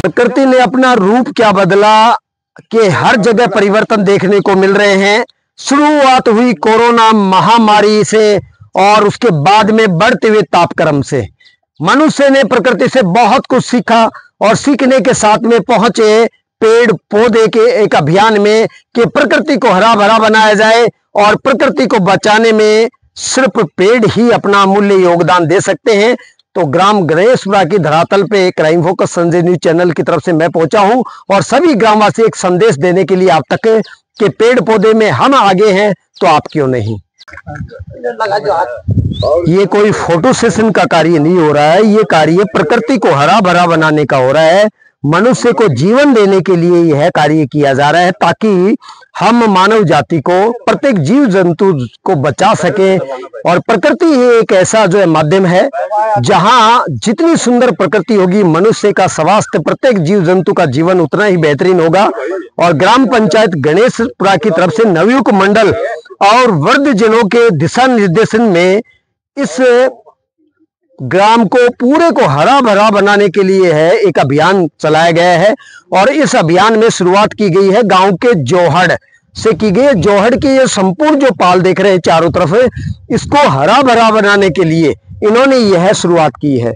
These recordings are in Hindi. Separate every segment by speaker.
Speaker 1: प्रकृति ने अपना रूप क्या बदला कि हर जगह परिवर्तन देखने को मिल रहे हैं। शुरुआत हुई कोरोना महामारी से और उसके बाद में बढ़ते हुए तापक्रम से। मनुष्य ने प्रकृति से बहुत कुछ सीखा और सीखने के साथ में पहुंचे पेड़ पौधे के एक अभियान में कि प्रकृति को हरा भरा बनाया जाए और प्रकृति को बचाने में सिर्फ पेड़ ही अपना अमूल्य योगदान दे सकते हैं। तो ग्राम गणेशपुरा की धरातल पे crime focus Sanjay news channel की तरफ से मैं पहुंचा हूं और सभी ग्रामवासी एक संदेश देने के लिए आप तक कि पेड़ पौधे में हम आगे हैं तो आप क्यों नहीं। ये कोई फोटो सेशन का कार्य नहीं हो रहा है, ये कार्य प्रकृति को हरा भरा बनाने का हो रहा है। मनुष्य को जीवन देने के लिए यह कार्य किया जा रहा है ताकि हम मानव जाति को, प्रत्येक जीव जंतु को बचा सके। और प्रकृति ही एक ऐसा जो है माध्यम है जहां जितनी सुंदर प्रकृति होगी मनुष्य का स्वास्थ्य, प्रत्येक जीव जंतु का जीवन उतना ही बेहतरीन होगा। और ग्राम पंचायत गणेशपुरा की तरफ से नवयुवक मंडल और वृद्धजनों के दिशा निर्देशन में इस ग्राम को पूरे को हरा भरा बनाने के लिए है एक अभियान चलाया गया है। और इस अभियान में शुरुआत की गई है गांव के जोहड़ से की गई है। जोहड़ के ये संपूर्ण जो पाल देख रहे हैं चारों तरफ, इसको हरा भरा बनाने के लिए इन्होंने यह शुरुआत की है।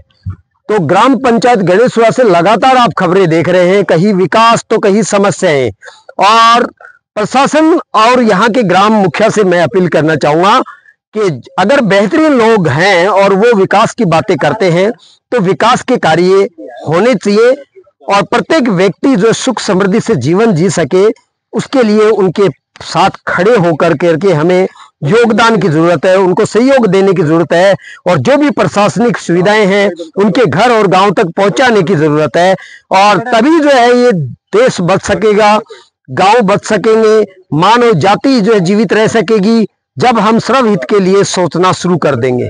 Speaker 1: तो ग्राम पंचायत गणेशपुरा से लगातार आप खबरें देख रहे हैं, कहीं विकास तो कहीं समस्याएं। और प्रशासन और यहाँ के ग्राम मुखिया से मैं अपील करना चाहूंगा कि अगर बेहतरीन लोग हैं और वो विकास की बातें करते हैं तो विकास के कार्य होने चाहिए और प्रत्येक व्यक्ति जो सुख समृद्धि से जीवन जी सके उसके लिए उनके साथ खड़े होकर के हमें योगदान की जरूरत है, उनको सहयोग देने की जरूरत है। और जो भी प्रशासनिक सुविधाएं हैं उनके घर और गांव तक पहुंचाने की जरूरत है। और तभी जो है ये देश बच सकेगा, गांव बच सकेंगे, मानव जाति जो है जीवित रह सकेगी जब हम सर्वहित के लिए सोचना शुरू कर देंगे।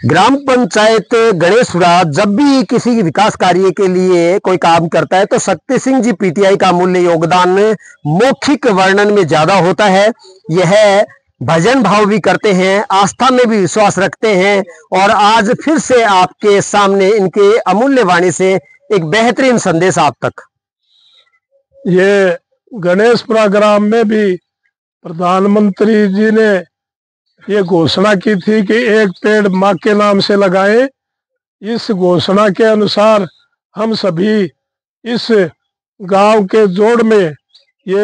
Speaker 1: ग्राम पंचायत गणेशपुरा जब भी किसी विकास कार्य के लिए कोई काम करता है तो शक्ति सिंह जी पीटीआई का मूल्य योगदान मौखिक वर्णन में ज्यादा होता है। यह भजन भाव भी करते हैं, आस्था में भी विश्वास रखते हैं। और आज फिर से आपके सामने इनके अमूल्य वाणी से एक बेहतरीन संदेश आप तक।
Speaker 2: ये गणेशपुरा ग्राम में भी प्रधानमंत्री जी ने ये घोषणा की थी कि एक पेड़ माँ के नाम से लगाएं। इस घोषणा के अनुसार हम सभी इस गांव के जोड़ में ये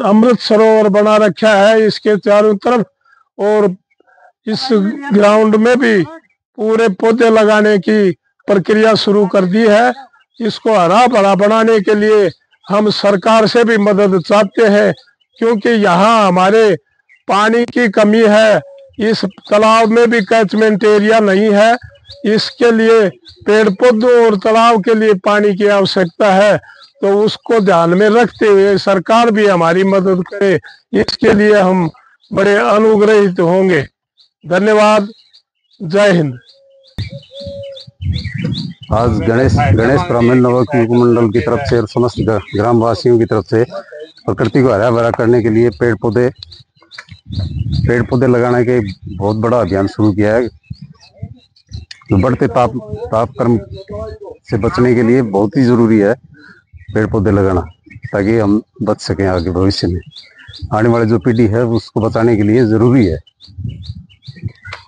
Speaker 2: अमृत सरोवर बना रखा है इसके चारों तरफ। और इस ग्राउंड में भी पूरे पौधे लगाने की प्रक्रिया शुरू कर दी है। इसको हरा भरा बनाने के लिए हम सरकार से भी मदद चाहते हैं क्योंकि यहाँ हमारे पानी की कमी है। इस तालाब में भी कैचमेंट एरिया नहीं है, इसके लिए पेड़ पौधों और तालाब के लिए पानी की आवश्यकता है। तो उसको ध्यान में रखते हुए सरकार भी हमारी मदद करे, इसके लिए हम बड़े अनुग्रहित होंगे। धन्यवाद। जय हिंद।
Speaker 3: आज गणेशपुरा में नवयुवक मंडल की तरफ से और समस्त ग्रामवासियों की तरफ से प्रकृति को हरा भरा करने के लिए पेड़ पौधे लगाने के बहुत बड़ा अभियान शुरू किया है। बढ़ते तापक्रम से बचने के लिए बहुत ही जरूरी है पेड़ पौधे लगाना ताकि हम बच सकें आगे भविष्य में। आने वाली जो पीढ़ी है उसको बचाने के लिए जरूरी है।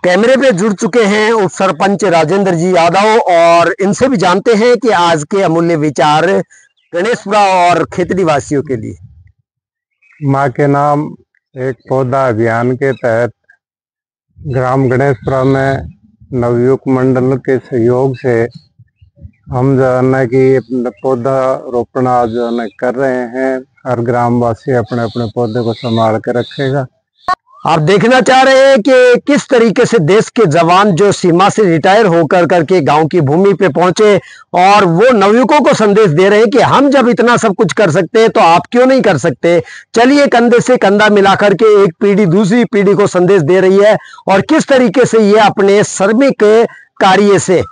Speaker 1: कैमरे पे जुड़ चुके हैं उप सरपंच राजेंद्र जी यादव और इनसे भी जानते हैं कि आज के अमूल्य विचार गणेशपुरा और खेतड़ी वासियों के लिए।
Speaker 4: माँ के नाम एक पौधा अभियान के तहत ग्राम गणेशपुरा में नवयुवक मंडल के सहयोग से हम जो है कि पौधा रोपण आज जो है कर रहे हैं। हर ग्रामवासी अपने अपने पौधे को संभाल के रखेगा।
Speaker 1: आप देखना चाह रहे हैं कि किस तरीके से देश के जवान जो सीमा से रिटायर होकर करके गांव की भूमि पे पहुंचे और वो नवयुवकों को संदेश दे रहे हैं कि हम जब इतना सब कुछ कर सकते हैं तो आप क्यों नहीं कर सकते। चलिए कंधे से कंधा मिलाकर के एक पीढ़ी दूसरी पीढ़ी को संदेश दे रही है और किस तरीके से ये अपने श्रमिक कार्य से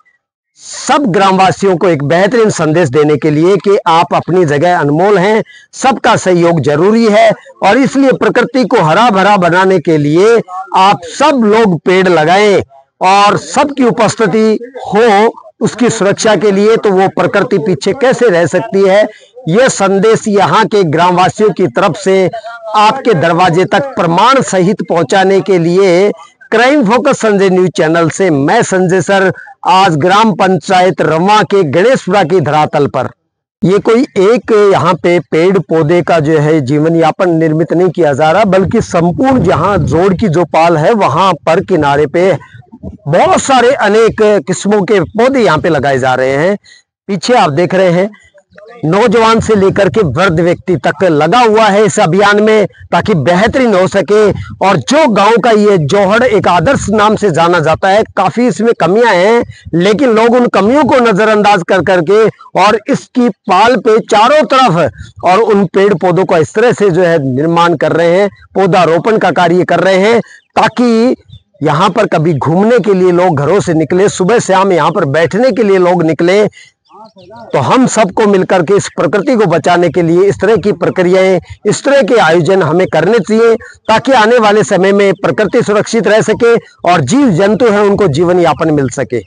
Speaker 1: सब ग्रामवासियों को एक बेहतरीन संदेश देने के लिए कि आप अपनी जगह अनमोल हैं, सबका सहयोग जरूरी है। और इसलिए प्रकृति को हरा भरा बनाने के लिए आप सब लोग पेड़ लगाएं और सबकी उपस्थिति हो उसकी सुरक्षा के लिए, तो वो प्रकृति पीछे कैसे रह सकती है। यह संदेश यहाँ के ग्रामवासियों की तरफ से आपके दरवाजे तक प्रमाण सहित पहुंचाने के लिए crime focus Sanjay news channel से मैं संजय सर आज ग्राम पंचायत रवा के गणेशपुरा की धरातल पर, ये कोई एक यहाँ पे पेड़ पौधे का जो है जीवन यापन निर्मित नहीं किया जा रहा, बल्कि संपूर्ण जहाँ जोड़ की जो पाल है वहां पर किनारे पे बहुत सारे अनेक किस्मों के पौधे यहाँ पे लगाए जा रहे हैं। पीछे आप देख रहे हैं नौजवान से लेकर के वृद्ध व्यक्ति तक लगा हुआ है इस अभियान में, ताकि बेहतरीन हो सके। और जो गांव का ये जोहड़ एक आदर्श नाम से जाना जाता है, काफी इसमें कमियां हैं, लेकिन लोग उन कमियों को नजरअंदाज कर करके और इसकी पाल पे चारों तरफ और उन पेड़ पौधों का इस तरह से जो है निर्माण कर रहे हैं, पौधारोपण का कार्य कर रहे हैं, ताकि यहाँ पर कभी घूमने के लिए लोग घरों से निकले, सुबह शाम यहाँ पर बैठने के लिए लोग निकले, तो हम सबको मिलकर के इस प्रकृति को बचाने के लिए इस तरह की प्रक्रियाएं, इस तरह के आयोजन हमें करने चाहिए, ताकि आने वाले समय में प्रकृति सुरक्षित रह सके और जीव जंतु हैं उनको जीवन यापन मिल सके।